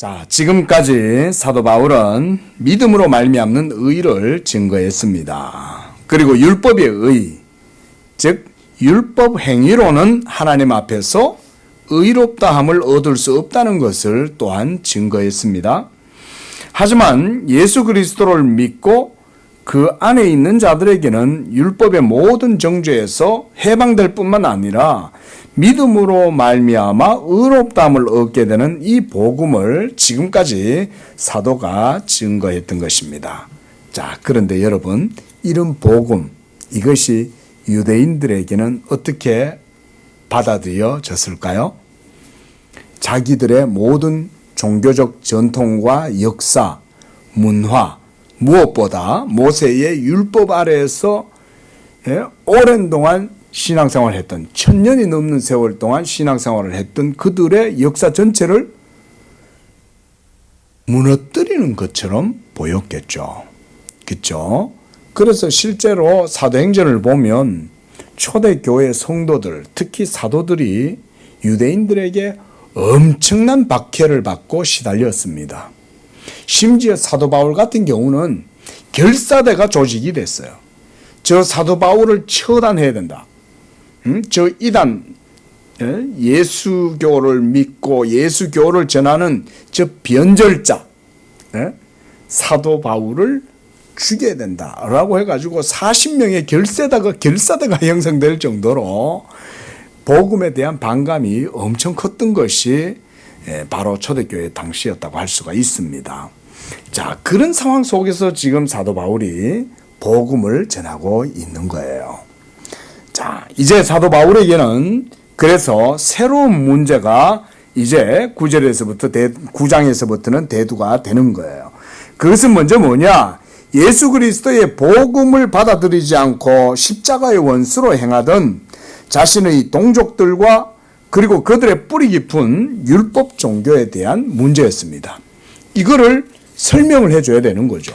자, 지금까지 사도 바울은 믿음으로 말미암는 의를 증거했습니다. 그리고 율법의 의, 즉 율법 행위로는 하나님 앞에서 의롭다함을 얻을 수 없다는 것을 또한 증거했습니다. 하지만 예수 그리스도를 믿고 그 안에 있는 자들에게는 율법의 모든 정죄에서 해방될 뿐만 아니라 믿음으로 말미암아 의롭다함을 얻게 되는 이 복음을 지금까지 사도가 증거했던 것입니다. 자, 그런데 여러분, 이런 복음, 이것이 유대인들에게는 어떻게 받아들여졌을까요? 자기들의 모든 종교적 전통과 역사, 문화, 무엇보다 모세의 율법 아래에서 오랜 동안 신앙생활을 했던, 1000년이 넘는 세월 동안 신앙생활을 했던 그들의 역사 전체를 무너뜨리는 것처럼 보였겠죠. 그렇죠? 그래서 실제로 사도행전을 보면 초대교회 성도들, 특히 사도들이 유대인들에게 엄청난 박해를 받고 시달렸습니다. 심지어 사도 바울 같은 경우는 결사대가 조직이 됐어요. 저 사도 바울을 처단해야 된다. 저 이단, 예수교를 믿고 예수교를 전하는 저 변절자, 사도 바울을 죽여야 된다라고 해가지고 40명의 결사대가 형성될 정도로 복음에 대한 반감이 엄청 컸던 것이 바로 초대교회 당시였다고 할 수가 있습니다. 자, 그런 상황 속에서 지금 사도 바울이 복음을 전하고 있는 거예요. 자, 이제 사도 바울에게는 그래서 새로운 문제가 이제 9장에서부터는 대두가 되는 거예요. 그것은 먼저 뭐냐? 예수 그리스도의 복음을 받아들이지 않고 십자가의 원수로 행하던 자신의 동족들과 그리고 그들의 뿌리 깊은 율법 종교에 대한 문제였습니다. 이거를 설명을 해줘야 되는 거죠.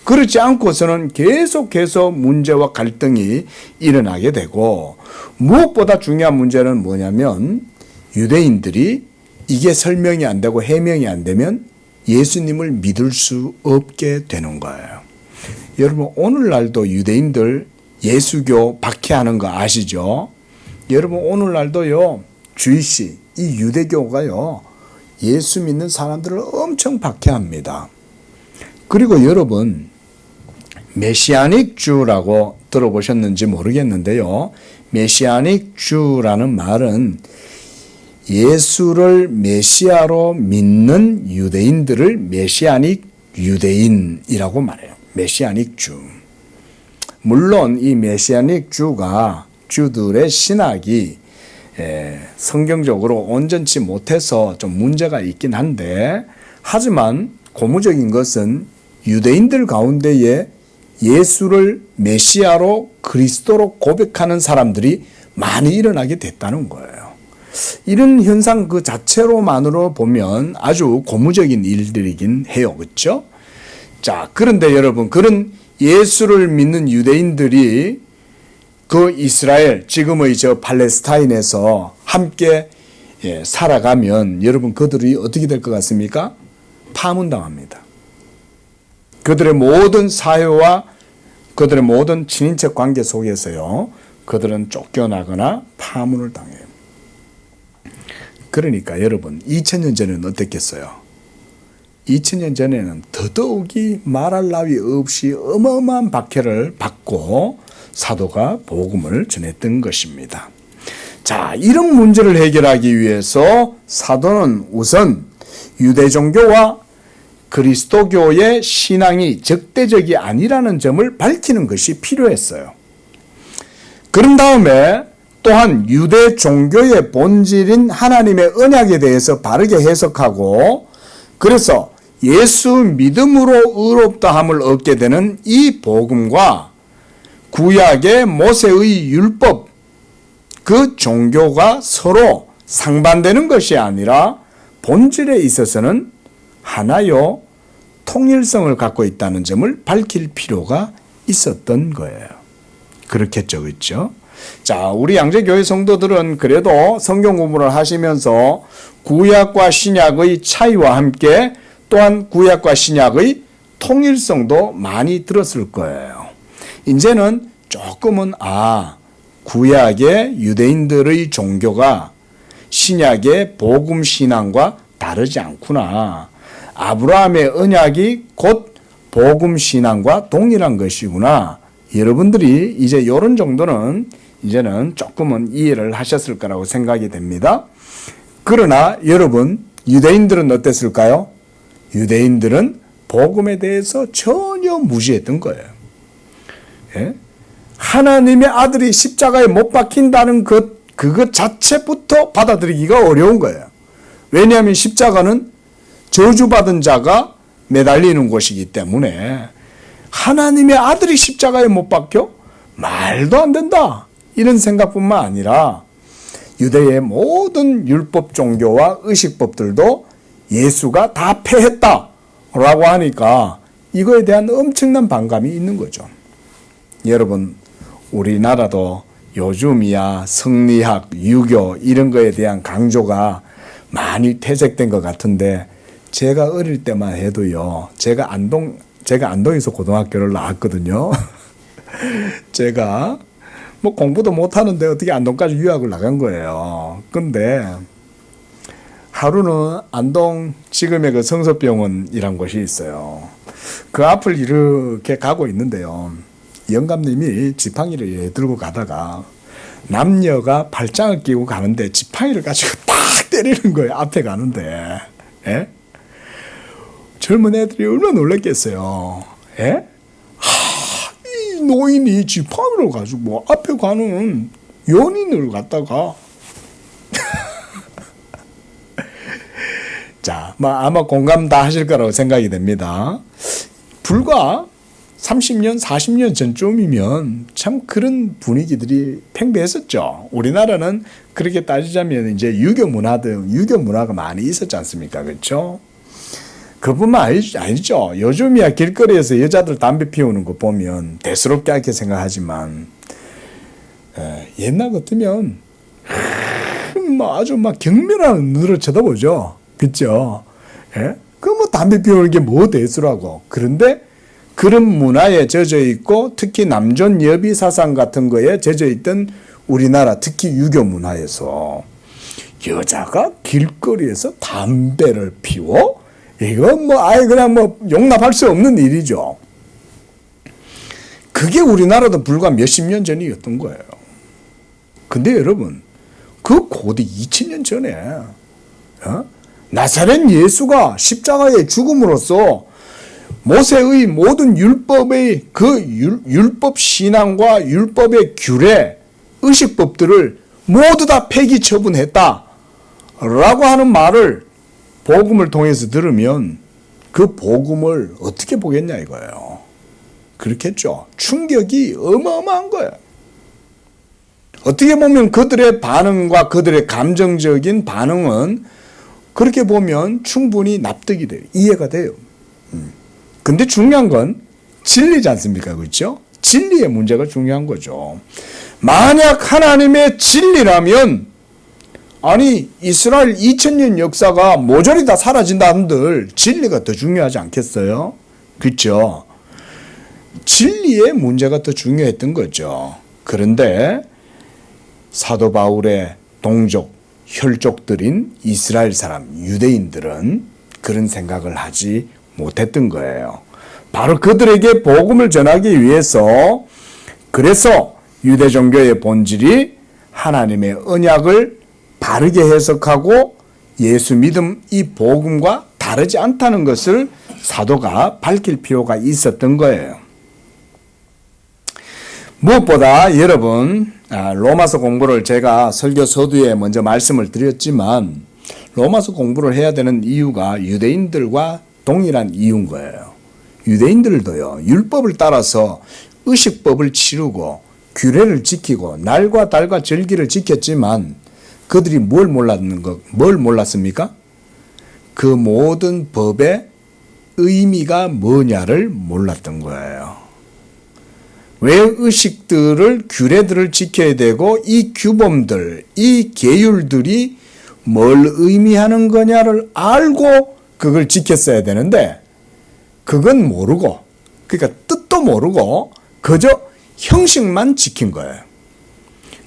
그렇지 않고서는 계속해서 문제와 갈등이 일어나게 되고, 무엇보다 중요한 문제는 뭐냐면 유대인들이 이게 설명이 안 되고 해명이 안 되면 예수님을 믿을 수 없게 되는 거예요. 여러분, 오늘날도 유대인들 예수교 박해하는 거 아시죠? 여러분, 오늘날도요, 주이시, 이 유대교가요, 예수 믿는 사람들을 엄청 박해합니다. 그리고 여러분, 메시아닉 주라고 들어보셨는지 모르겠는데요, 메시아닉 주라는 말은 예수를 메시아로 믿는 유대인들을 메시아닉 유대인이라고 말해요. 메시아닉 주. 물론 이 메시아닉 주가 주들의 신학이 성경적으로 온전치 못해서 좀 문제가 있긴 한데, 하지만 고무적인 것은 유대인들 가운데에 예수를 메시아로 그리스도로 고백하는 사람들이 많이 일어나게 됐다는 거예요. 이런 현상 그 자체로만으로 보면 아주 고무적인 일들이긴 해요. 그렇죠? 자, 그런데 여러분, 그런 예수를 믿는 유대인들이 그 이스라엘, 지금의 저 팔레스타인에서 함께 살아가면 여러분, 그들이 어떻게 될 것 같습니까? 파문당합니다. 그들의 모든 사회와 그들의 모든 친인척 관계 속에서요, 그들은 쫓겨나거나 파문을 당해요. 그러니까 여러분, 2000년 전에는 어땠겠어요? 2000년 전에는 더더욱이 말할 나위 없이 어마어마한 박해를 받고 사도가 복음을 전했던 것입니다. 자, 이런 문제를 해결하기 위해서 사도는 우선 유대 종교와 그리스도교의 신앙이 적대적이 아니라는 점을 밝히는 것이 필요했어요. 그런 다음에 또한 유대 종교의 본질인 하나님의 언약에 대해서 바르게 해석하고, 그래서 예수 믿음으로 의롭다함을 얻게 되는 이 복음과 구약의 모세의 율법, 그 종교가 서로 상반되는 것이 아니라 본질에 있어서는 하나요, 통일성을 갖고 있다는 점을 밝힐 필요가 있었던 거예요. 그렇겠죠, 그렇죠? 자, 우리 양재교회 성도들은 그래도 성경 공부를 하시면서 구약과 신약의 차이와 함께 또한 구약과 신약의 통일성도 많이 들었을 거예요. 이제는 조금은 구약의 유대인들의 종교가 신약의 복음 신앙과 다르지 않구나. 아브라함의 언약이 곧 복음 신앙과 동일한 것이구나. 여러분들이 이제 이런 정도는 이제는 조금은 이해를 하셨을 거라고 생각이 됩니다. 그러나 여러분, 유대인들은 어땠을까요? 유대인들은 복음에 대해서 전혀 무시했던 거예요. 예? 하나님의 아들이 십자가에 못 박힌다는 그것 자체부터 받아들이기가 어려운 거예요. 왜냐하면 십자가는 저주받은 자가 매달리는 곳이기 때문에 하나님의 아들이 십자가에 못 박혀? 말도 안 된다. 이런 생각뿐만 아니라 유대의 모든 율법 종교와 의식법들도 예수가 다 폐했다라고 하니까 이거에 대한 엄청난 반감이 있는 거죠. 여러분, 우리나라도 요즘이야 성리학, 유교 이런 거에 대한 강조가 많이 퇴색된 것 같은데 제가 어릴 때만 해도요. 제가 안동에서 고등학교를 나왔거든요. 제가 뭐 공부도 못하는데 어떻게 안동까지 유학을 나간 거예요. 근데 하루는 안동 지금의 그 성서병원이란 곳이 있어요. 그 앞을 이렇게 가고 있는데요. 영감님이 지팡이를 들고 가다가 남녀가 발장을 끼고 가는데 지팡이를 가지고 딱 때리는 거예요. 앞에 가는데. 예? 젊은 애들이 얼마나 놀랐겠어요. 예? 이 노인이 지팡이를 가지고 앞에 가는 연인을 갖다가 자, 아마 공감 다 하실 거라고 생각이 됩니다. 불과 30년, 40년 전쯤이면 참 그런 분위기들이 팽배했었죠. 우리나라는 그렇게 따지자면 이제 유교 문화가 많이 있었지 않습니까? 그렇죠? 그뿐만 아니죠. 요즘이야 길거리에서 여자들 담배 피우는 거 보면 대수롭게 하게 생각하지만 옛날 같으면 아주 경멸하는 눈으로 쳐다보죠. 그렇죠? 예? 담배 피우는 게 뭐 대수라고. 그런데 그런 문화에 젖어 있고 특히 남존 여비 사상 같은 거에 젖어 있던 우리나라 특히 유교 문화에서 여자가 길거리에서 담배를 피워? 이건 아예 그냥 용납할 수 없는 일이죠. 그게 우리나라도 불과 몇십 년 전이었던 거예요. 근데 여러분, 그 고대 2000년 전에 나사렛 예수가 십자가에 죽음으로써 모세의 모든 율법의 율법 신앙과 율법의 규례, 의식법들을 모두 다 폐기 처분했다 라고 하는 말을 복음을 통해서 들으면 그 복음을 어떻게 보겠냐 이거예요. 그렇겠죠. 충격이 어마어마한 거예요. 어떻게 보면 그들의 반응과 그들의 감정적인 반응은 그렇게 보면 충분히 납득이 돼요. 이해가 돼요. 근데 중요한 건 진리지 않습니까? 그렇죠? 진리의 문제가 중요한 거죠. 만약 하나님의 진리라면 이스라엘 2000년 역사가 모조리 다 사라진다 한들 진리가 더 중요하지 않겠어요? 그렇죠? 진리의 문제가 더 중요했던 거죠. 그런데 사도 바울의 동족, 혈족들인 이스라엘 사람, 유대인들은 그런 생각을 하지 못했던 거예요. 바로 그들에게 복음을 전하기 위해서 그래서 유대 종교의 본질이 하나님의 언약을 바르게 해석하고 예수 믿음 이 복음과 다르지 않다는 것을 사도가 밝힐 필요가 있었던 거예요. 무엇보다 여러분 로마서 공부를 제가 설교 서두에 먼저 말씀을 드렸지만 로마서 공부를 해야 되는 이유가 유대인들과 동일한 이유인 거예요. 유대인들도요, 율법을 따라서 의식법을 치르고 규례를 지키고 날과 달과 절기를 지켰지만 그들이 뭘 몰랐습니까? 그 모든 법의 의미가 뭐냐를 몰랐던 거예요. 의식들을, 규례들을 지켜야 되고 이 규범들, 이 계율들이 뭘 의미하는 거냐를 알고 그걸 지켰어야 되는데 그건 모르고, 그러니까 뜻도 모르고 그저 형식만 지킨 거예요.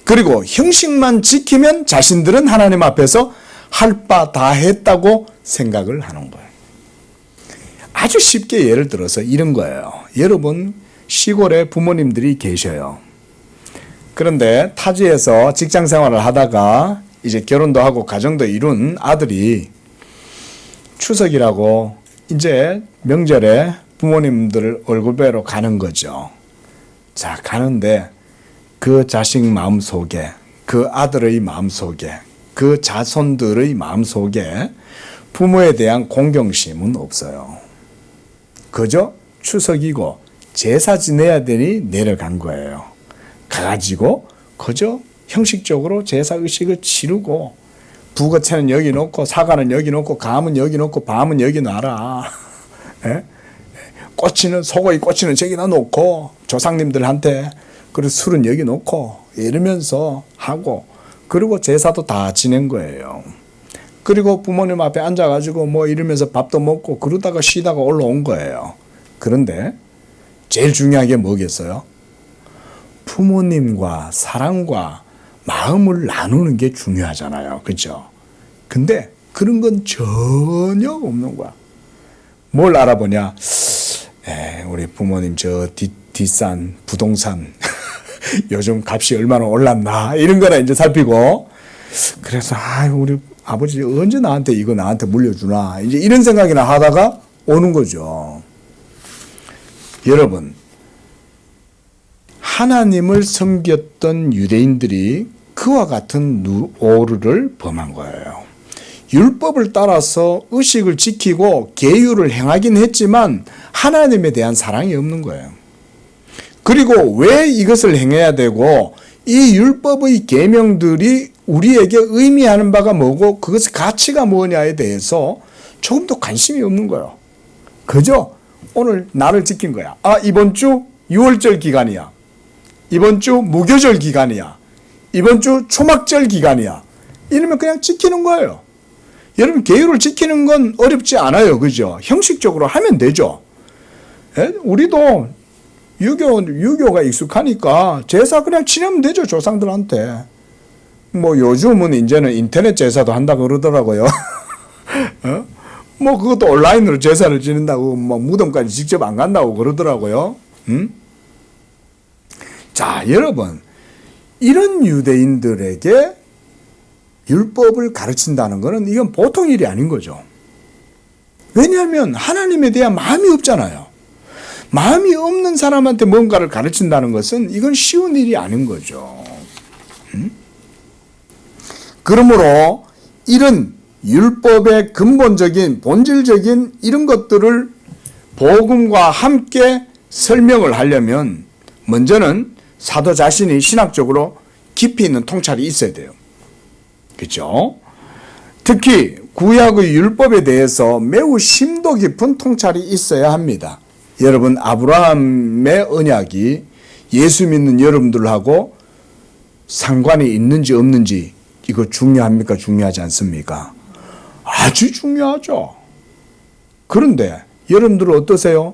그리고 형식만 지키면 자신들은 하나님 앞에서 할 바 다 했다고 생각을 하는 거예요. 아주 쉽게 예를 들어서 이런 거예요. 여러분, 시골에 부모님들이 계셔요. 그런데 타지에서 직장 생활을 하다가 이제 결혼도 하고 가정도 이룬 아들이 추석이라고 이제 명절에 부모님들 얼굴 뵈러 가는 거죠. 자, 가는데 그 자식 마음속에, 그 아들의 마음속에, 그 자손들의 마음속에 부모에 대한 공경심은 없어요. 그저 추석이고 제사 지내야 되니 내려간 거예요. 가가지고 그저 형식적으로 제사 의식을 치르고 부거채는 여기 놓고 사과는 여기 놓고 감은 여기 놓고 밤은 여기 놔라. 예? 소고기 꼬치는 저기다 놓고 조상님들한테, 그리고 술은 여기 놓고 이러면서 하고, 그리고 제사도 다 지낸 거예요. 그리고 부모님 앞에 앉아가지고 뭐 이러면서 밥도 먹고 그러다가 쉬다가 올라온 거예요. 그런데 제일 중요한 게 뭐겠어요? 부모님과 사랑과 마음을 나누는 게 중요하잖아요. 그렇죠? 근데 그런 건 전혀 없는 거야. 뭘 알아보냐? 우리 부모님 저 뒷산 부동산 요즘 값이 얼마나 올랐나 이런 거나 이제 살피고, 그래서 우리 아버지 언제 나한테 물려주나 이제 이런 생각이나 하다가 오는 거죠. 여러분, 하나님을 섬겼던 유대인들이 그와 같은 오류를 범한 거예요. 율법을 따라서 의식을 지키고 계율을 행하긴 했지만 하나님에 대한 사랑이 없는 거예요. 그리고 왜 이것을 행해야 되고 이 율법의 계명들이 우리에게 의미하는 바가 뭐고 그것의 가치가 뭐냐에 대해서 조금도 관심이 없는 거예요. 그저 오늘 날을 지킨 거야. 이번 주 6월절 기간이야. 이번 주 무교절 기간이야. 이번 주 초막절 기간이야. 이러면 그냥 지키는 거예요. 여러분, 계율을 지키는 건 어렵지 않아요. 그죠? 형식적으로 하면 되죠. 우리도 유교가 익숙하니까 제사 그냥 치르면 되죠. 조상들한테. 뭐 요즘은 이제는 인터넷 제사도 한다고 그러더라고요. 뭐 그것도 온라인으로 제사를 지낸다고, 뭐 무덤까지 직접 안 간다고 그러더라고요. 자, 여러분, 이런 유대인들에게 율법을 가르친다는 것은 이건 보통 일이 아닌 거죠. 왜냐하면 하나님에 대한 마음이 없잖아요. 마음이 없는 사람한테 뭔가를 가르친다는 것은 이건 쉬운 일이 아닌 거죠. 그러므로 이런 율법의 근본적인 본질적인 이런 것들을 복음과 함께 설명을 하려면 먼저는 사도 자신이 신학적으로 깊이 있는 통찰이 있어야 돼요. 그렇죠? 특히 구약의 율법에 대해서 매우 심도 깊은 통찰이 있어야 합니다. 여러분, 아브라함의 언약이 예수 믿는 여러분들하고 상관이 있는지 없는지 이거 중요합니까? 중요하지 않습니까? 아주 중요하죠. 그런데 여러분들은 어떠세요?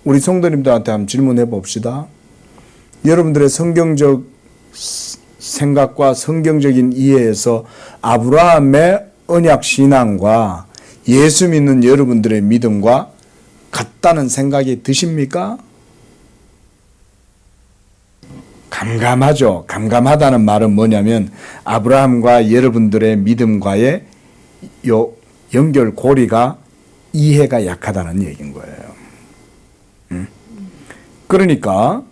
우리 성도님들한테 한번 질문해 봅시다. 여러분들의 성경적 생각과 성경적인 이해에서 아브라함의 언약 신앙과 예수 믿는 여러분들의 믿음과 같다는 생각이 드십니까? 감감하죠. 감감하다는 말은 뭐냐면 아브라함과 여러분들의 믿음과의 요 연결고리가 이해가 약하다는 얘기인 거예요. 그러니까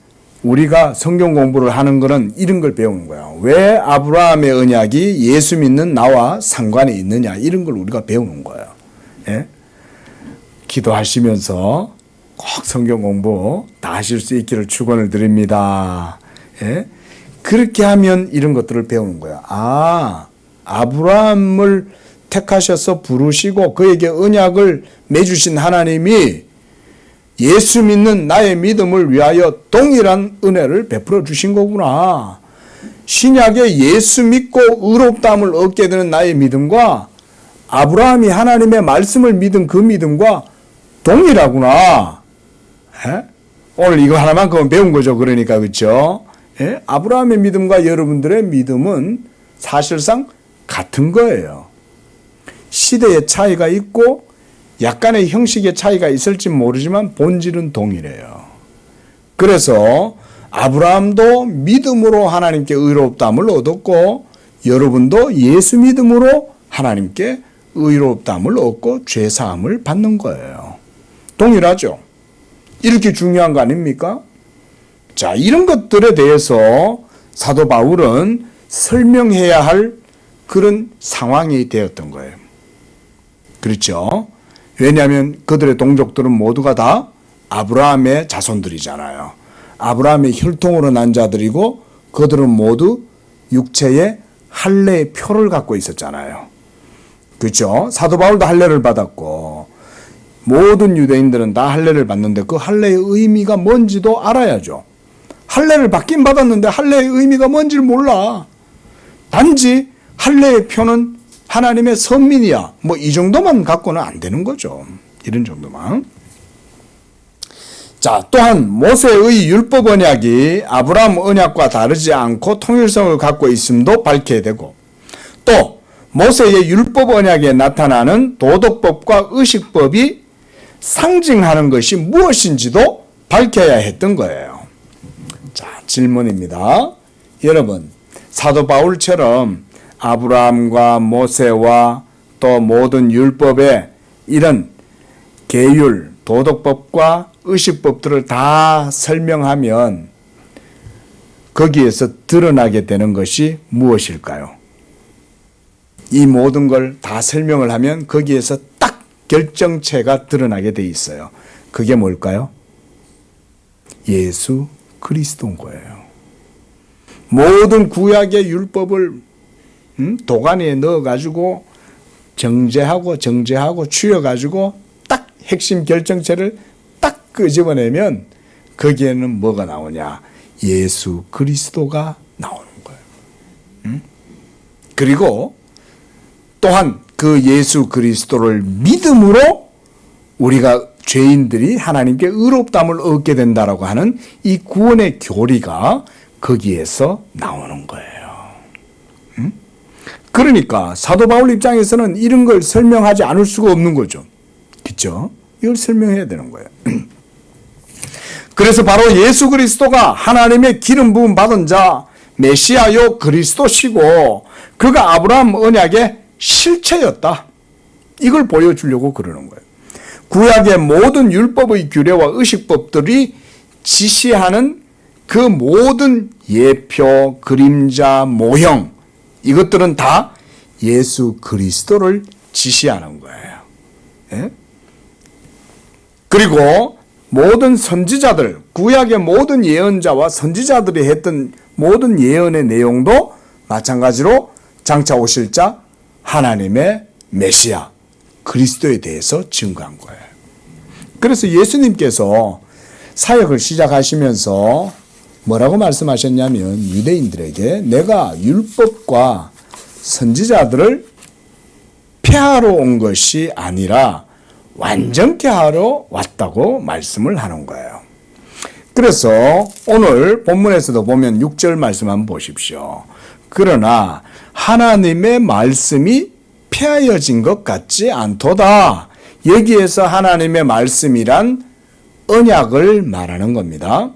우리가 성경 공부를 하는 거는 이런 걸 배우는 거예요. 왜 아브라함의 언약이 예수 믿는 나와 상관이 있느냐, 이런 걸 우리가 배우는 거예요. 예? 기도하시면서 꼭 성경 공부 다 하실 수 있기를 축원을 드립니다. 예? 그렇게 하면 이런 것들을 배우는 거예요. 아브라함을 택하셔서 부르시고 그에게 언약을 맺으신 하나님이 예수 믿는 나의 믿음을 위하여 동일한 은혜를 베풀어 주신 거구나. 신약에 예수 믿고 의롭다함을 얻게 되는 나의 믿음과 아브라함이 하나님의 말씀을 믿은 그 믿음과 동일하구나. 에? 오늘 이거 하나만큼은 배운 거죠. 그러니까 그렇죠? 예? 아브라함의 믿음과 여러분들의 믿음은 사실상 같은 거예요. 시대의 차이가 있고 약간의 형식의 차이가 있을지 모르지만 본질은 동일해요. 그래서 아브라함도 믿음으로 하나님께 의롭다함을 얻었고 여러분도 예수 믿음으로 하나님께 의롭다함을 얻고 죄사함을 받는 거예요. 동일하죠? 이렇게 중요한 거 아닙니까? 자, 이런 것들에 대해서 사도 바울은 설명해야 할 그런 상황이 되었던 거예요. 그렇죠? 왜냐하면 그들의 동족들은 모두가 다 아브라함의 자손들이잖아요. 아브라함의 혈통으로 난 자들이고 그들은 모두 육체의 할례의 표를 갖고 있었잖아요. 그렇죠? 사도 바울도 할례를 받았고 모든 유대인들은 다 할례를 받는데 그 할례의 의미가 뭔지도 알아야죠. 할례를 받긴 받았는데 할례의 의미가 뭔지를 몰라. 단지 할례의 표는 하나님의 선민이야. 뭐 이 정도만 갖고는 안 되는 거죠. 이런 정도만. 자, 또한 모세의 율법 언약이 아브라함 언약과 다르지 않고 통일성을 갖고 있음도 밝혀야 되고 또 모세의 율법 언약에 나타나는 도덕법과 의식법이 상징하는 것이 무엇인지도 밝혀야 했던 거예요. 자, 질문입니다. 여러분, 사도 바울처럼 아브라함과 모세와 또 모든 율법의 이런 계율, 도덕법과 의식법들을 다 설명하면 거기에서 드러나게 되는 것이 무엇일까요? 이 모든 걸 다 설명을 하면 거기에서 딱 결정체가 드러나게 돼 있어요. 그게 뭘까요? 예수 그리스도인 거예요. 모든 구약의 율법을 도가니에 넣어가지고 정제하고 추여가지고 딱 핵심 결정체를 딱 끄집어내면 거기에는 뭐가 나오냐? 예수 그리스도가 나오는 거예요. 그리고 또한 그 예수 그리스도를 믿음으로 우리가 죄인들이 하나님께 의롭다함을 얻게 된다라고 하는 이 구원의 교리가 거기에서 나오는 거예요. 그러니까 사도 바울 입장에서는 이런 걸 설명하지 않을 수가 없는 거죠. 그렇죠? 이걸 설명해야 되는 거예요. 그래서 바로 예수 그리스도가 하나님의 기름 부음 받은 자 메시아요 그리스도시고 그가 아브라함 언약의 실체였다. 이걸 보여주려고 그러는 거예요. 구약의 모든 율법의 규례와 의식법들이 지시하는 그 모든 예표, 그림자, 모형 이것들은 다 예수 그리스도를 지시하는 거예요. 예? 그리고 모든 선지자들, 구약의 모든 예언자와 선지자들이 했던 모든 예언의 내용도 마찬가지로 장차 오실 자 하나님의 메시아 그리스도에 대해서 증거한 거예요. 그래서 예수님께서 사역을 시작하시면서 뭐라고 말씀하셨냐면 유대인들에게 내가 율법과 선지자들을 폐하러 온 것이 아니라 완전케 하러 왔다고 말씀을 하는 거예요. 그래서 오늘 본문에서도 보면 6절 말씀 한번 보십시오. 그러나 하나님의 말씀이 폐하여진 것 같지 않도다. 여기에서 하나님의 말씀이란 언약을 말하는 겁니다.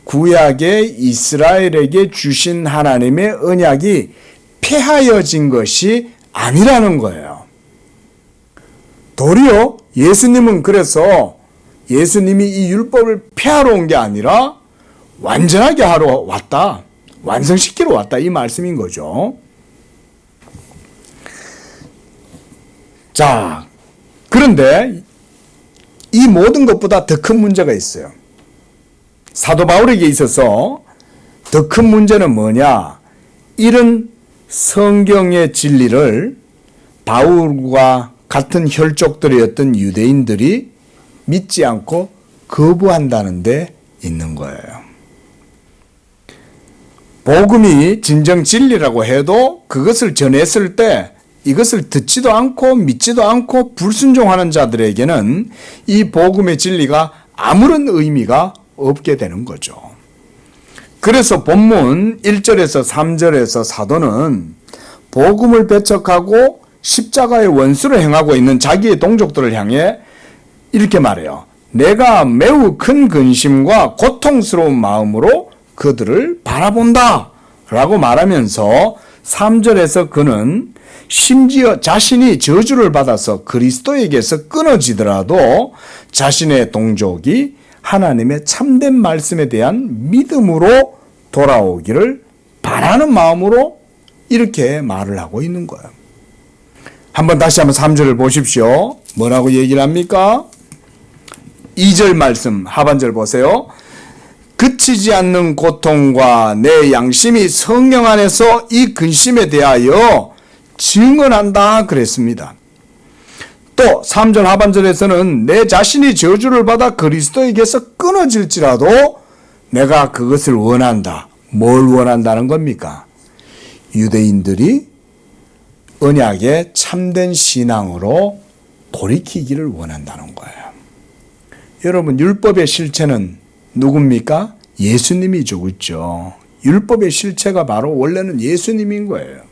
구약의 이스라엘에게 주신 하나님의 언약이 폐하여진 것이 아니라는 거예요. 도리어 예수님은 그래서 예수님이 이 율법을 폐하러 온 게 아니라 완전하게 하러 왔다. 완성시키러 왔다. 이 말씀인 거죠. 자, 그런데 이 모든 것보다 더 큰 문제가 있어요. 사도 바울에게 있어서 더 큰 문제는 뭐냐? 이런 성경의 진리를 바울과 같은 혈족들이었던 유대인들이 믿지 않고 거부한다는 데 있는 거예요. 복음이 진정 진리라고 해도 그것을 전했을 때 이것을 듣지도 않고 믿지도 않고 불순종하는 자들에게는 이 복음의 진리가 아무런 의미가 없게 되는 거죠. 그래서 본문 1절에서 3절에서 사도는 복음을 배척하고 십자가의 원수를 행하고 있는 자기의 동족들을 향해 이렇게 말해요. 내가 매우 큰 근심과 고통스러운 마음으로 그들을 바라본다 라고 말하면서 3절에서 그는 심지어 자신이 저주를 받아서 그리스도에게서 끊어지더라도 자신의 동족이 하나님의 참된 말씀에 대한 믿음으로 돌아오기를 바라는 마음으로 이렇게 말을 하고 있는 거예요. 다시 한번 3절을 보십시오. 뭐라고 얘기를 합니까? 2절 말씀 하반절 보세요. 그치지 않는 고통과 내 양심이 성령 안에서 이 근심에 대하여 증언한다 그랬습니다. 또 3절 하반절에서는 내 자신이 저주를 받아 그리스도에게서 끊어질지라도 내가 그것을 원한다. 뭘 원한다는 겁니까? 유대인들이 언약의 참된 신앙으로 돌이키기를 원한다는 거예요. 여러분, 율법의 실체는 누굽니까? 예수님이죠. 그렇죠? 율법의 실체가 바로 원래는 예수님인 거예요.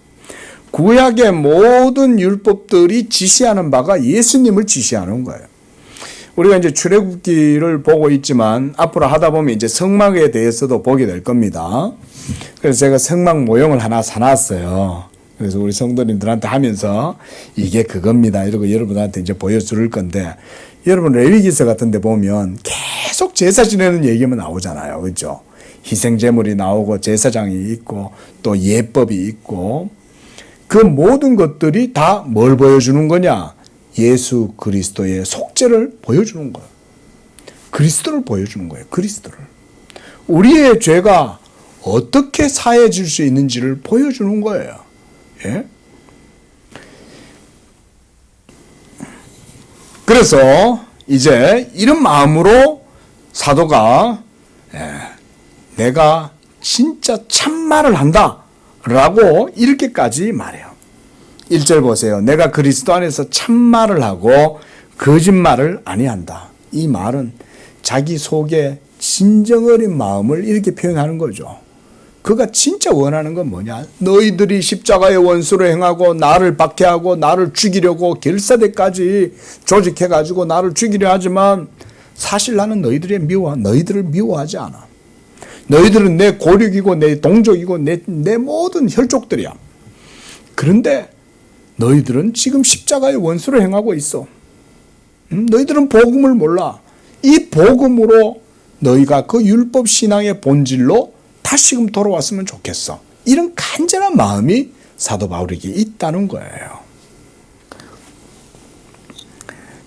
구약의 모든 율법들이 지시하는 바가 예수님을 지시하는 거예요. 우리가 이제 출애굽기를 보고 있지만 앞으로 하다 보면 이제 성막에 대해서도 보게 될 겁니다. 그래서 제가 성막 모형을 하나 사놨어요. 그래서 우리 성도님들한테 하면서 이게 그겁니다. 이러고 여러분한테 이제 보여줄 건데, 여러분 레위기서 같은 데 보면 계속 제사 지내는 얘기만 나오잖아요. 그렇죠? 희생제물이 나오고 제사장이 있고 또 예법이 있고, 그 모든 것들이 다 뭘 보여주는 거냐? 예수 그리스도의 속죄를 보여주는 거예요. 그리스도를 보여주는 거예요. 그리스도를. 우리의 죄가 어떻게 사해질 수 있는지를 보여주는 거예요. 예? 그래서 이제 이런 마음으로 사도가 내가 진짜 참말을 한다 라고 이렇게까지 말해요. 1절 보세요. 내가 그리스도 안에서 참말을 하고 거짓말을 아니한다. 이 말은 자기 속에 진정 어린 마음을 이렇게 표현하는 거죠. 그가 진짜 원하는 건 뭐냐? 너희들이 십자가의 원수를 행하고 나를 박해하고 나를 죽이려고 결사대까지 조직해가지고 나를 죽이려 하지만 사실 나는 너희들을 미워하지 않아. 너희들은 내 고륙이고 내 동족이고 내 모든 혈족들이야. 그런데 너희들은 지금 십자가의 원수를 행하고 있어. 너희들은 복음을 몰라. 이 복음으로 너희가 그 율법 신앙의 본질로 다시금 돌아왔으면 좋겠어. 이런 간절한 마음이 사도 바울에게 있다는 거예요.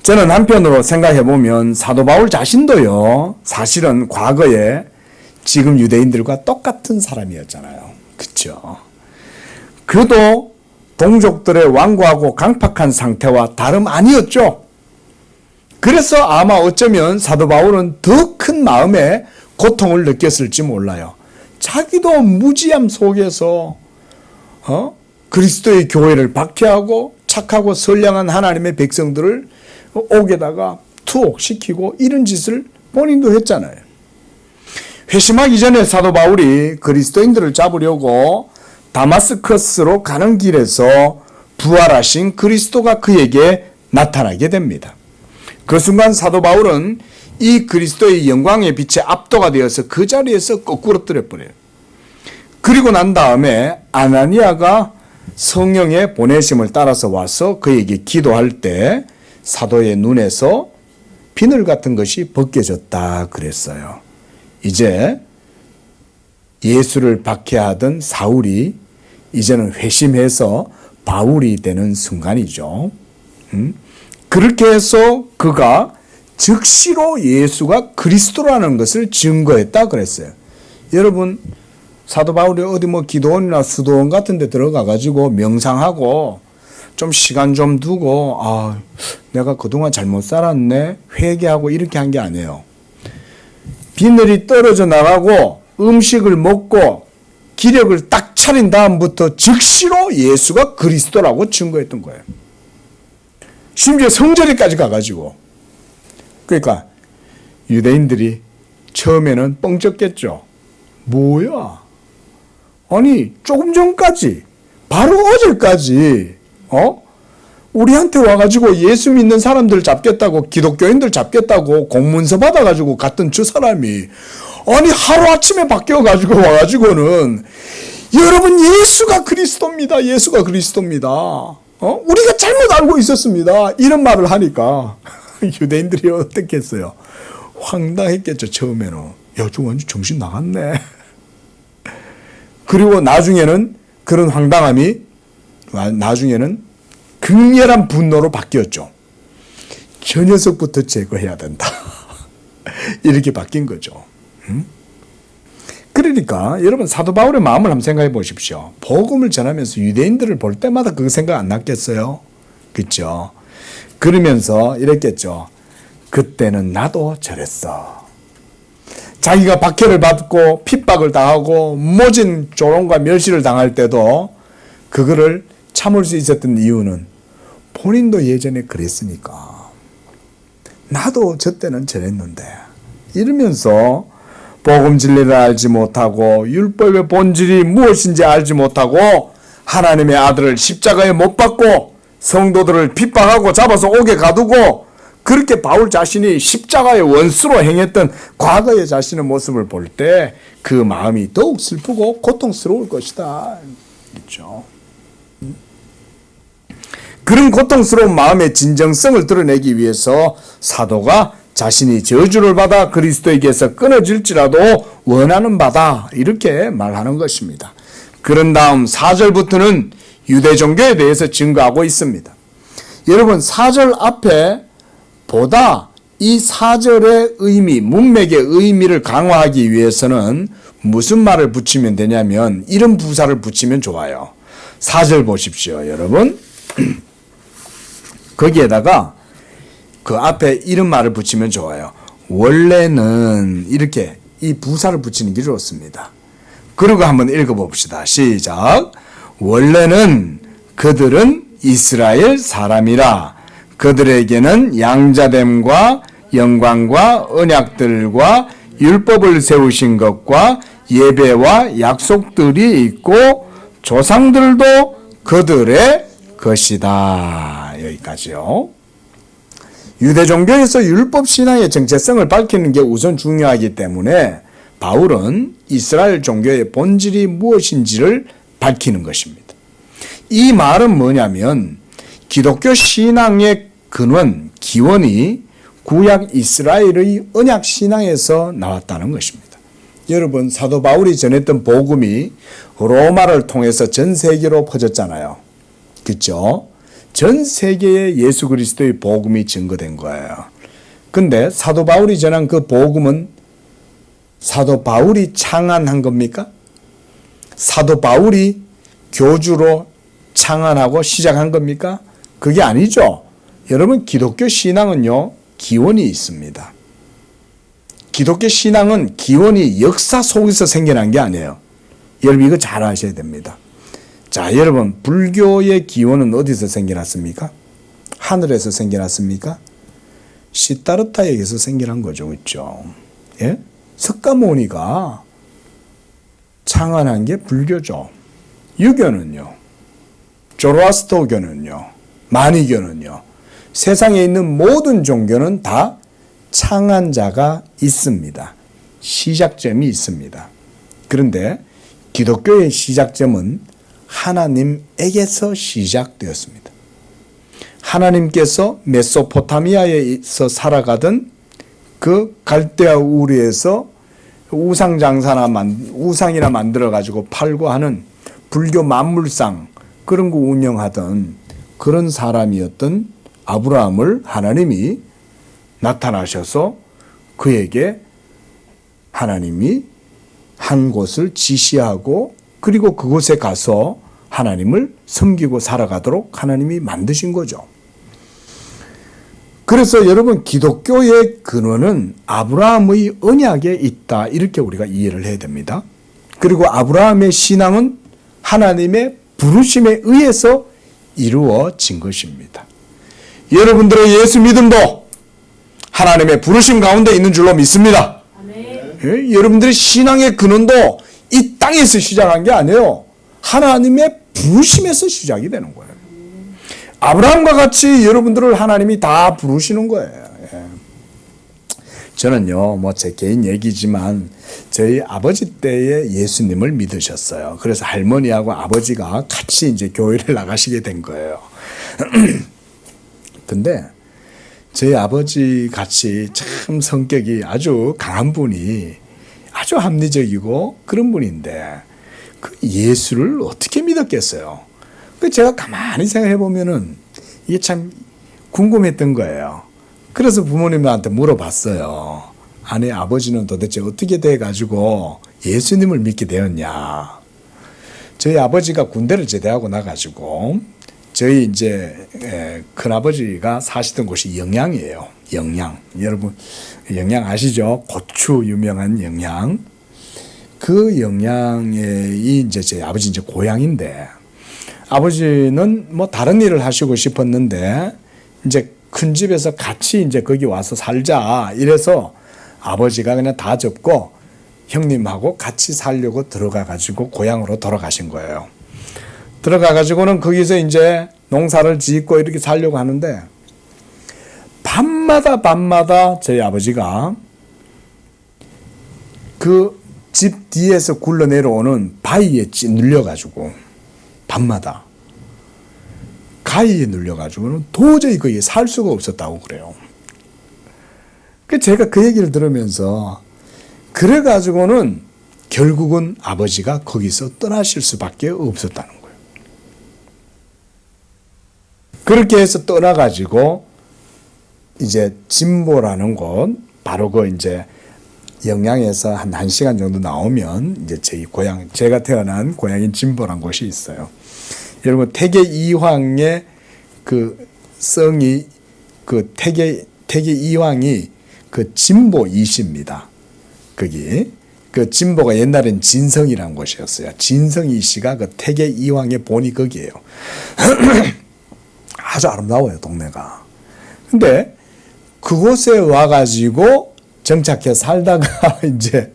저는 한편으로 생각해 보면 사도 바울 자신도요, 사실은 과거에 지금 유대인들과 똑같은 사람이었잖아요. 그렇죠? 그도 동족들의 완고하고 강팍한 상태와 다름 아니었죠. 그래서 아마 어쩌면 사도 바울은 더 큰 마음의 고통을 느꼈을지 몰라요. 자기도 무지함 속에서 그리스도의 교회를 박해하고 착하고 선량한 하나님의 백성들을 옥에다가 투옥시키고 이런 짓을 본인도 했잖아요. 회심하기 전에 사도 바울이 그리스도인들을 잡으려고 다마스커스로 가는 길에서 부활하신 그리스도가 그에게 나타나게 됩니다. 그 순간 사도 바울은 이 그리스도의 영광의 빛에 압도가 되어서 그 자리에서 거꾸로 떨어버려요. 그리고 난 다음에 아나니아가 성령의 보내심을 따라서 와서 그에게 기도할 때 사도의 눈에서 비늘 같은 것이 벗겨졌다 그랬어요. 이제 예수를 박해하던 사울이 이제는 회심해서 바울이 되는 순간이죠. 그렇게 해서 그가 즉시로 예수가 그리스도라는 것을 증거했다 그랬어요. 여러분, 사도 바울이 어디 기도원이나 수도원 같은 데 들어가 가지고 명상하고 좀 시간 좀 두고 내가 그동안 잘못 살았네 회개하고 이렇게 한 게 아니에요. 비늘이 떨어져 나가고 음식을 먹고 기력을 딱 차린 다음부터 즉시로 예수가 그리스도라고 증거했던 거예요. 심지어 성전에까지 가가지고. 그러니까 유대인들이 처음에는 뻥쳤겠죠. 뭐야? 아니 조금 전까지 바로 어제까지 우리한테 와가지고 예수 믿는 사람들 잡겠다고 기독교인들 잡겠다고 공문서 받아가지고 갔던 저 사람이 아니 하루아침에 바뀌어가지고 와가지고는 여러분 예수가 그리스도입니다. 예수가 그리스도입니다. 우리가 잘못 알고 있었습니다. 이런 말을 하니까 유대인들이 어떻게 했어요? 황당했겠죠. 처음에는. 야, 저 완전 정신 나갔네. 그리고 나중에는 그런 황당함이 나중에는 극렬한 분노로 바뀌었죠. 저 녀석부터 제거해야 된다. 이렇게 바뀐 거죠. 그러니까 여러분 사도 바울의 마음을 한번 생각해 보십시오. 복음을 전하면서 유대인들을 볼 때마다 그 생각 안 났겠어요? 그렇죠? 그러면서 이랬겠죠. 그때는 나도 저랬어. 자기가 박해를 받고 핍박을 당하고 모진 조롱과 멸시를 당할 때도 그거를 참을 수 있었던 이유는 본인도 예전에 그랬으니까. 나도 저 때는 저랬는데 이러면서 복음 진리를 알지 못하고 율법의 본질이 무엇인지 알지 못하고 하나님의 아들을 십자가에 못 박고 성도들을 핍박하고 잡아서 옥에 가두고 그렇게 바울 자신이 십자가의 원수로 행했던 과거의 자신의 모습을 볼 때 그 마음이 더욱 슬프고 고통스러울 것이다. 그렇죠? 그런 고통스러운 마음의 진정성을 드러내기 위해서 사도가 자신이 저주를 받아 그리스도에게서 끊어질지라도 원하는 바다 이렇게 말하는 것입니다. 그런 다음 4절부터는 유대 종교에 대해서 증거하고 있습니다. 여러분 4절 앞에 보다 이 4절의 의미, 문맥의 의미를 강화하기 위해서는 무슨 말을 붙이면 되냐면 이런 부사를 붙이면 좋아요. 4절 보십시오, 여러분. 거기에다가 그 앞에 이런 말을 붙이면 좋아요. 원래는 이렇게 이 부사를 붙이는 게 좋습니다. 그리고 한번 읽어봅시다. 시작. 원래는 그들은 이스라엘 사람이라 그들에게는 양자됨과 영광과 언약들과 율법을 세우신 것과 예배와 약속들이 있고 조상들도 그들의 것이다. 여기까지요. 유대 종교에서 율법 신앙의 정체성을 밝히는 게 우선 중요하기 때문에 바울은 이스라엘 종교의 본질이 무엇인지를 밝히는 것입니다. 이 말은 뭐냐면 기독교 신앙의 근원, 기원이 구약 이스라엘의 언약 신앙에서 나왔다는 것입니다. 여러분 사도 바울이 전했던 복음이 로마를 통해서 전 세계로 퍼졌잖아요. 그렇죠? 전 세계에 예수 그리스도의 복음이 증거된 거예요. 근데 사도 바울이 전한 그 복음은 사도 바울이 창안한 겁니까? 사도 바울이 교주로 창안하고 시작한 겁니까? 그게 아니죠. 여러분 기독교 신앙은요 기원이 있습니다. 기독교 신앙은 기원이 역사 속에서 생겨난 게 아니에요. 여러분 이거 잘 아셔야 됩니다. 자, 여러분 불교의 기원은 어디서 생겨났습니까? 하늘에서 생겨났습니까? 시타르타에게서 생겨난 거죠. 그렇죠? 예? 석가모니가 창안한 게 불교죠. 유교는요. 조로아스터교는요. 마니교는요. 세상에 있는 모든 종교는 다 창안자가 있습니다. 시작점이 있습니다. 그런데 기독교의 시작점은 하나님에게서 시작되었습니다. 하나님께서 메소포타미아에서 살아가던 그 갈대아 우르에서 우상이나 만들어 가지고 팔고 하는 불교 만물상 그런 거 운영하던 그런 사람이었던 아브라함을 하나님이 나타나셔서 그에게 하나님이 한 곳을 지시하고 그리고 그곳에 가서 하나님을 섬기고 살아가도록 하나님이 만드신 거죠. 그래서 여러분 기독교의 근원은 아브라함의 언약에 있다. 이렇게 우리가 이해를 해야 됩니다. 그리고 아브라함의 신앙은 하나님의 부르심에 의해서 이루어진 것입니다. 여러분들의 예수 믿음도 하나님의 부르심 가운데 있는 줄로 믿습니다. 예? 여러분들의 신앙의 근원도 이 땅에서 시작한 게 아니에요. 하나님의 부르심에서 시작이 되는 거예요. 아브라함과 같이 여러분들을 하나님이 다 부르시는 거예요. 예. 저는요, 뭐 제 개인 얘기지만 저희 아버지 때에 예수님을 믿으셨어요. 그래서 할머니하고 아버지가 같이 이제 교회를 나가시게 된 거예요. 근데 저희 아버지 같이 참 성격이 아주 강한 분이 아주 합리적이고 그런 분인데 그 예수를 어떻게 믿었겠어요? 그 제가 가만히 생각해 보면은 이게 참 궁금했던 거예요. 그래서 부모님한테 물어봤어요. 아니 아버지는 도대체 어떻게 돼 가지고 예수님을 믿게 되었냐? 저희 아버지가 군대를 제대하고 나가지고 저희 이제 큰아버지가 사시던 곳이 영양이에요. 영양. 여러분 영양 아시죠? 고추 유명한 영양. 그 영양이 이제 제 아버지 이제 고향인데 아버지는 뭐 다른 일을 하시고 싶었는데 이제 큰 집에서 같이 이제 거기 와서 살자 이래서 아버지가 그냥 다 접고 형님하고 같이 살려고 들어가 가지고 고향으로 돌아가신 거예요. 들어가 가지고는 거기서 이제 농사를 짓고 이렇게 살려고 하는데 밤마다 저희 아버지가 그 집 뒤에서 굴러 내려오는 바위에 눌려가지고 밤마다 가위에 눌려가지고는 도저히 거기에 살 수가 없었다고 그래요. 제가 그 얘기를 들으면서 그래가지고는 결국은 아버지가 거기서 떠나실 수밖에 없었다는 거예요. 그렇게 해서 떠나가지고 이제 진보라는 곳, 바로 그 이제 영양에서 한 1시간 정도 나오면 이제 저희 고향, 제가 태어난 고향인 진보라는 곳이 있어요. 여러분 태계 이황의 그 성이 그 태계 이황이 그 진보 이씨입니다. 거기 그 진보가 옛날엔 진성이라는 곳이었어요. 진성 이씨가 그 태계 이황의 본이 거기에요. 아주 아름다워요 동네가. 근데 그곳에 와가지고 정착해 살다가 이제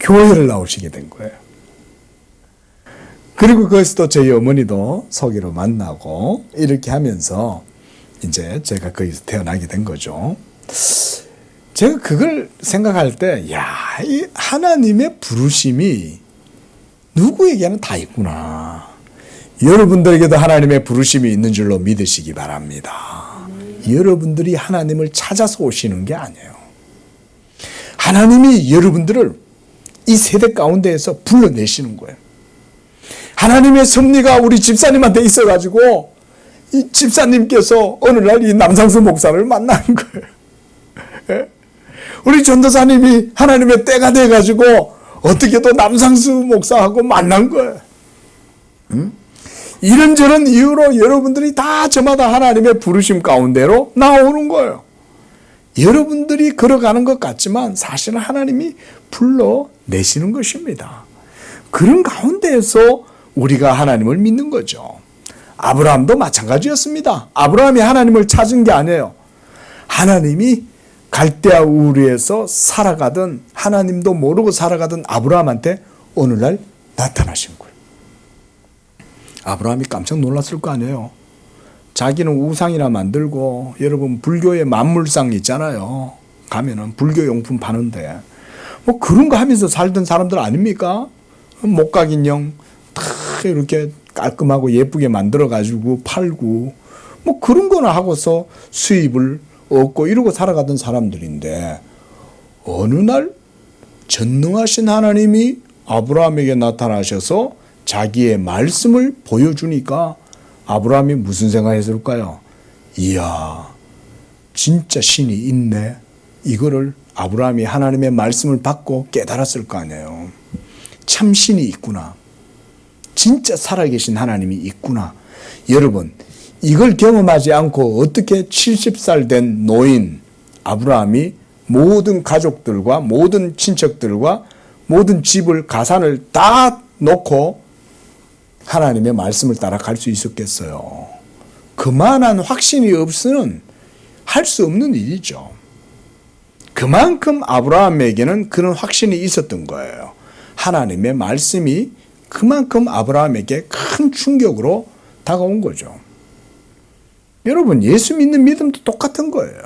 교회를 나오시게 된 거예요. 그리고 거기서 또 저희 어머니도 소개로 만나고 이렇게 하면서 이제 제가 거기서 태어나게 된 거죠. 제가 그걸 생각할 때, 야, 이 하나님의 부르심이 누구에게는 다 있구나. 여러분들에게도 하나님의 부르심이 있는 줄로 믿으시기 바랍니다. 여러분들이 하나님을 찾아서 오시는 게 아니에요. 하나님이 여러분들을 이 세대 가운데에서 불러내시는 거예요. 하나님의 섭리가 우리 집사님한테 있어가지고 이 집사님께서 어느 날 이 남상수 목사를 만난 거예요. 예? 우리 전도사님이 하나님의 때가 돼가지고 어떻게 또 남상수 목사하고 만난 거예요. 응? 이런저런 이유로 여러분들이 다 저마다 하나님의 부르심 가운데로 나오는 거예요. 여러분들이 걸어가는 것 같지만 사실은 하나님이 불러내시는 것입니다. 그런 가운데에서 우리가 하나님을 믿는 거죠. 아브라함도 마찬가지였습니다. 아브라함이 하나님을 찾은 게 아니에요. 하나님이 갈대아 우르에서 살아가던, 하나님도 모르고 살아가던 아브라함한테 어느 날 나타나신 거예요. 아브라함이 깜짝 놀랐을 거 아니에요. 자기는 우상이나 만들고, 여러분 불교의 만물상 있잖아요. 가면은 불교 용품 파는데 뭐 그런 거 하면서 살던 사람들 아닙니까? 목각 인형 다 이렇게 깔끔하고 예쁘게 만들어 가지고 팔고 뭐 그런 거나 하고서 수입을 얻고 이러고 살아가던 사람들인데, 어느 날 전능하신 하나님이 아브라함에게 나타나셔서 자기의 말씀을 보여주니까 아브라함이 무슨 생각했을까요? 이야, 진짜 신이 있네. 이거를 아브라함이 하나님의 말씀을 받고 깨달았을 거 아니에요. 참 신이 있구나. 진짜 살아계신 하나님이 있구나. 여러분, 이걸 경험하지 않고 어떻게 70살 된 노인 아브라함이 모든 가족들과 모든 친척들과 모든 집을 가산을 다 놓고 하나님의 말씀을 따라 갈 수 있었겠어요. 그만한 확신이 없으면 할 수 없는 일이죠. 그만큼 아브라함에게는 그런 확신이 있었던 거예요. 하나님의 말씀이 그만큼 아브라함에게 큰 충격으로 다가온 거죠. 여러분, 예수 믿는 믿음도 똑같은 거예요.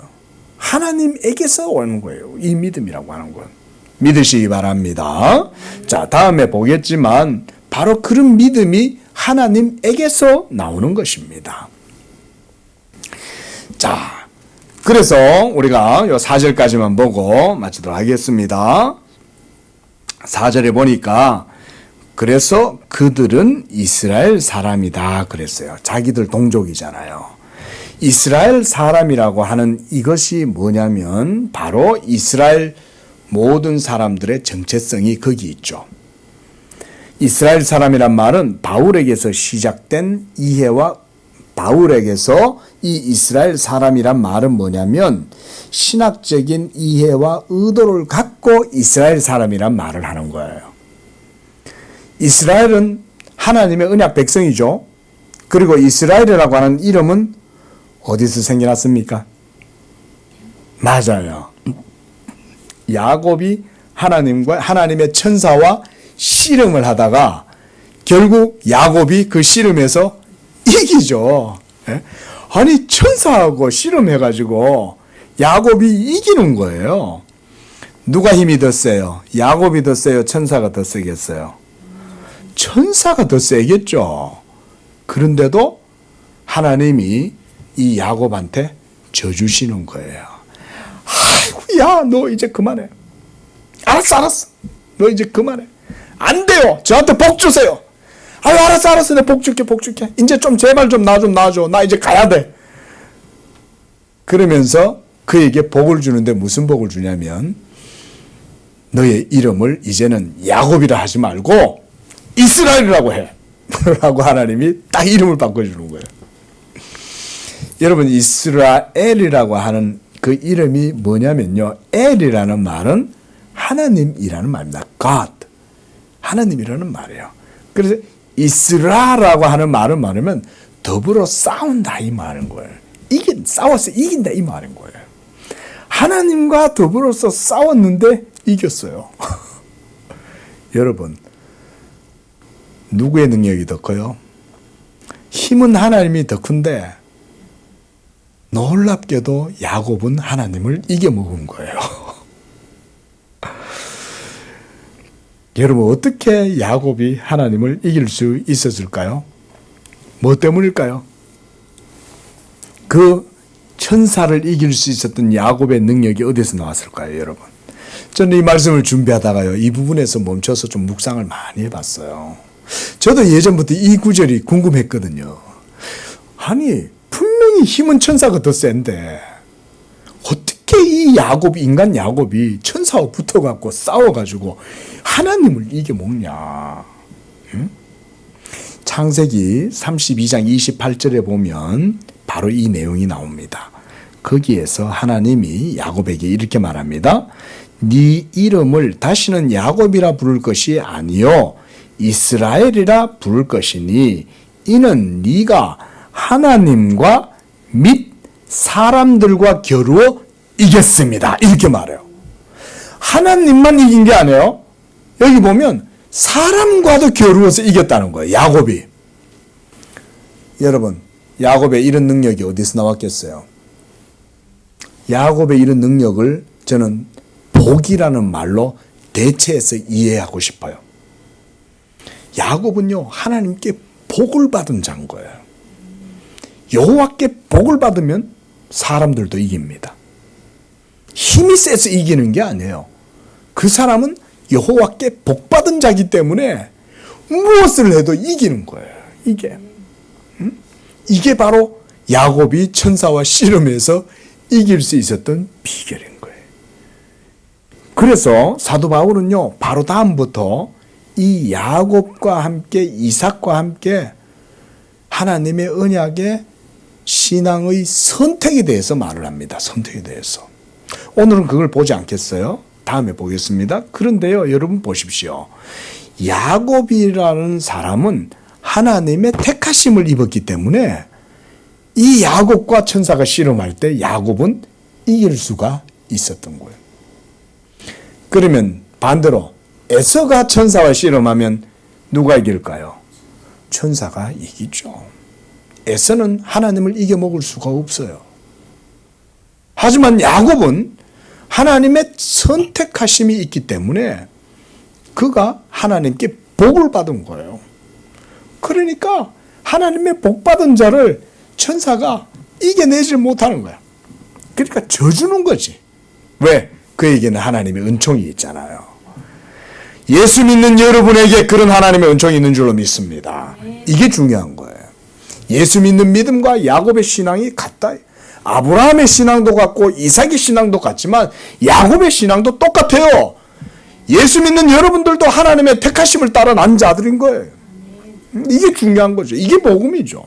하나님에게서 오는 거예요. 이 믿음이라고 하는 건. 믿으시기 바랍니다. 자, 다음에 보겠지만 바로 그런 믿음이 하나님에게서 나오는 것입니다. 자, 그래서 우리가 요 4절까지만 보고 마치도록 하겠습니다. 4절에 보니까 그래서 그들은 이스라엘 사람이다 그랬어요. 자기들 동족이잖아요. 이스라엘 사람이라고 하는 이것이 뭐냐면 바로 이스라엘 모든 사람들의 정체성이 거기 있죠. 이스라엘 사람이란 말은 바울에게서 시작된 이해와 바울에게서 이 이스라엘 사람이란 말은 뭐냐면 신학적인 이해와 의도를 갖고 이스라엘 사람이란 말을 하는 거예요. 이스라엘은 하나님의 언약 백성이죠. 그리고 이스라엘이라고 하는 이름은 어디서 생겨났습니까? 맞아요. 야곱이 하나님의 천사와 씨름을 하다가 결국 야곱이 그 씨름에서 이기죠. 아니, 천사하고 씨름해가지고 야곱이 이기는 거예요. 누가 힘이 더 세요? 야곱이 더 세요? 천사가 더 세겠어요? 천사가 더 세겠죠. 그런데도 하나님이 이 야곱한테 져주시는 거예요. 아이고, 야, 너 이제 그만해. 알았어. 너 이제 그만해. 안 돼요. 저한테 복 주세요. 아유, 알았어. 내 복 줄게. 이제 좀 제발 좀 놔줘. 나 이제 가야 돼. 그러면서 그에게 복을 주는데 무슨 복을 주냐면 너의 이름을 이제는 야곱이라 하지 말고 이스라엘이라고 해. 라고 하나님이 딱 이름을 바꿔주는 거예요. 여러분, 이스라엘이라고 하는 그 이름이 뭐냐면요. 엘이라는 말은 하나님이라는 말입니다. God. 하나님이라는 말이에요. 그래서 이스라라고 하는 말은 뭐냐면 더불어 싸운다 이 말인 거예요. 싸워서 이긴다 이 말인 거예요. 하나님과 더불어서 싸웠는데 이겼어요. 여러분, 누구의 능력이 더 커요? 힘은 하나님이 더 큰데 놀랍게도 야곱은 하나님을 이겨먹은 거예요. 여러분, 어떻게 야곱이 하나님을 이길 수 있었을까요? 뭐 때문일까요? 그 천사를 이길 수 있었던 야곱의 능력이 어디서 나왔을까요, 여러분? 저는 이 말씀을 준비하다가요, 이 부분에서 멈춰서 좀 묵상을 많이 해봤어요. 저도 예전부터 이 구절이 궁금했거든요. 아니, 분명히 힘은 천사가 더 센데 어떻게 이 인간 야곱이 천사와 붙어갖고 싸워가지고 하나님을 이겨먹냐? 응? 창세기 32장 28절에 보면 바로 이 내용이 나옵니다. 거기에서 하나님이 야곱에게 이렇게 말합니다. 네 이름을 다시는 야곱이라 부를 것이 아니요 이스라엘이라 부를 것이니 이는 네가 하나님과 및 사람들과 겨루어 이겼습니다. 이렇게 말해요. 하나님만 이긴 게 아니에요. 여기 보면 사람과도 겨루어서 이겼다는 거예요. 야곱이. 여러분, 야곱의 이런 능력이 어디서 나왔겠어요? 야곱의 이런 능력을 저는 복이라는 말로 대체해서 이해하고 싶어요. 야곱은요, 하나님께 복을 받은 자인 거예요. 여호와께 복을 받으면 사람들도 이깁니다. 힘이 세서 이기는 게 아니에요. 그 사람은 여호와께 복 받은 자이기 때문에 무엇을 해도 이기는 거예요. 이게 바로 야곱이 천사와 씨름해서 이길 수 있었던 비결인 거예요. 그래서 사도 바울은요, 바로 다음부터 이 야곱과 함께 이삭과 함께 하나님의 언약에 신앙의 선택에 대해서 말을 합니다. 선택에 대해서. 오늘은 그걸 보지 않겠어요? 다음에 보겠습니다. 그런데요, 여러분 보십시오. 야곱이라는 사람은 하나님의 택하심을 입었기 때문에 이 야곱과 천사가 씨름할 때 야곱은 이길 수가 있었던 거예요. 그러면 반대로 에서가 천사와 씨름하면 누가 이길까요? 천사가 이기죠. 에서는 하나님을 이겨먹을 수가 없어요. 하지만 야곱은 하나님의 선택하심이 있기 때문에 그가 하나님께 복을 받은 거예요. 그러니까 하나님의 복 받은 자를 천사가 이겨내질 못하는 거야. 그러니까 져주는 거지. 왜? 그에게는 하나님의 은총이 있잖아요. 예수 믿는 여러분에게 그런 하나님의 은총이 있는 줄로 믿습니다. 이게 중요한 거예요. 예수 믿는 믿음과 야곱의 신앙이 같다. 아브라함의 신앙도 같고 이삭의 신앙도 같지만 야곱의 신앙도 똑같아요. 예수 믿는 여러분들도 하나님의 택하심을 따라 난 자들인 거예요. 이게 중요한 거죠. 이게 복음이죠.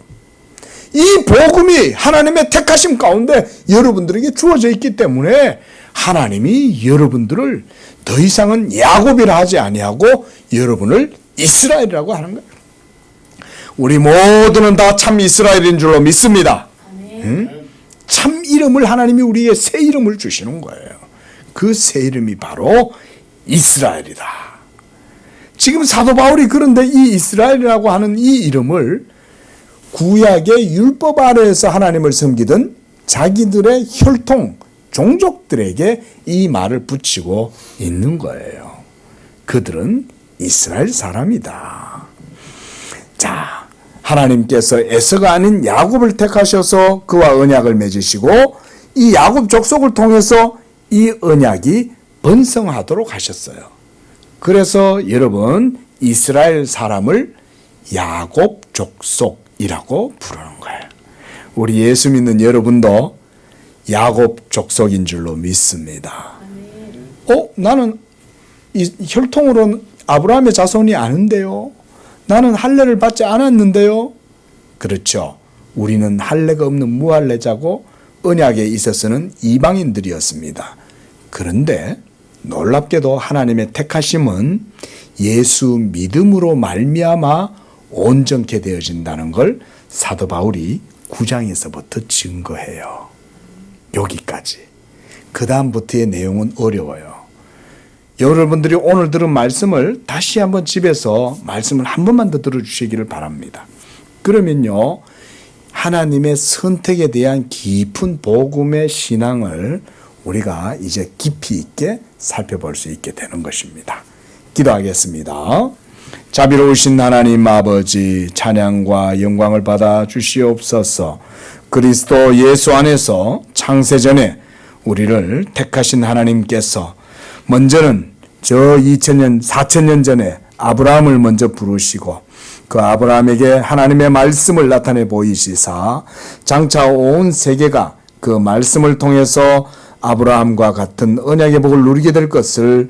이 복음이 하나님의 택하심 가운데 여러분들에게 주어져 있기 때문에 하나님이 여러분들을 더 이상은 야곱이라 하지 아니하고 여러분을 이스라엘이라고 하는 거예요. 우리 모두는 다 참 이스라엘인 줄로 믿습니다. 응? 참 이름을 하나님이 우리에게 새 이름을 주시는 거예요. 그 새 이름이 바로 이스라엘이다. 지금 사도 바울이 그런데 이 이스라엘이라고 하는 이 이름을 구약의 율법 아래에서 하나님을 섬기던 자기들의 혈통, 종족들에게 이 말을 붙이고 있는 거예요. 그들은 이스라엘 사람이다. 자, 하나님께서 에서가 아닌 야곱을 택하셔서 그와 언약을 맺으시고 이 야곱 족속을 통해서 이 언약이 번성하도록 하셨어요. 그래서 여러분 이스라엘 사람을 야곱 족속이라고 부르는 거예요. 우리 예수 믿는 여러분도 야곱 족속인 줄로 믿습니다. 나는 이 혈통으로는 아브라함의 자손이 아닌데요. 나는 할례를 받지 않았는데요. 그렇죠. 우리는 할례가 없는 무할례자고 언약에 있어서는 이방인들이었습니다. 그런데 놀랍게도 하나님의 택하심은 예수 믿음으로 말미암아 온전케 되어진다는 걸 사도 바울이 9장에서부터 증거해요. 여기까지. 그 다음부터의 내용은 어려워요. 여러분들이 오늘 들은 말씀을 다시 한번 집에서 말씀을 한 번만 더 들어주시기를 바랍니다. 그러면요, 하나님의 선택에 대한 깊은 복음의 신앙을 우리가 이제 깊이 있게 살펴볼 수 있게 되는 것입니다. 기도하겠습니다. 자비로우신 하나님 아버지, 찬양과 영광을 받아 주시옵소서. 그리스도 예수 안에서 창세전에 우리를 택하신 하나님께서 먼저는 저 2000년, 4000년 전에 아브라함을 먼저 부르시고 그 아브라함에게 하나님의 말씀을 나타내 보이시사 장차 온 세계가 그 말씀을 통해서 아브라함과 같은 언약의 복을 누리게 될 것을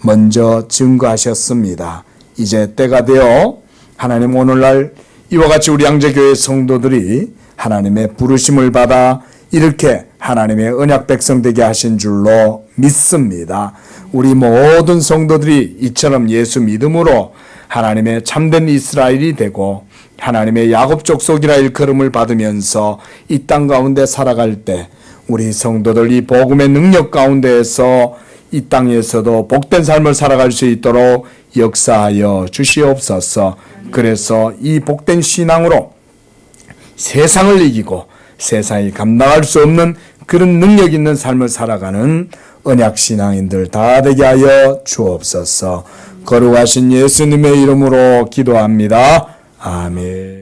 먼저 증거하셨습니다. 이제 때가 되어 하나님 오늘날 이와 같이 우리 양재교회 성도들이 하나님의 부르심을 받아 이렇게 하나님의 언약 백성 되게 하신 줄로 믿습니다. 우리 모든 성도들이 이처럼 예수 믿음으로 하나님의 참된 이스라엘이 되고 하나님의 야곱 족속이라 일컬음을 받으면서 이 땅 가운데 살아갈 때 우리 성도들 이 복음의 능력 가운데에서 이 땅에서도 복된 삶을 살아갈 수 있도록 역사하여 주시옵소서. 그래서 이 복된 신앙으로 세상을 이기고 세상이 감당할 수 없는 그런 능력 있는 삶을 살아가는 언약신앙인들 다 되게 하여 주옵소서. 거룩하신 예수님의 이름으로 기도합니다. 아멘.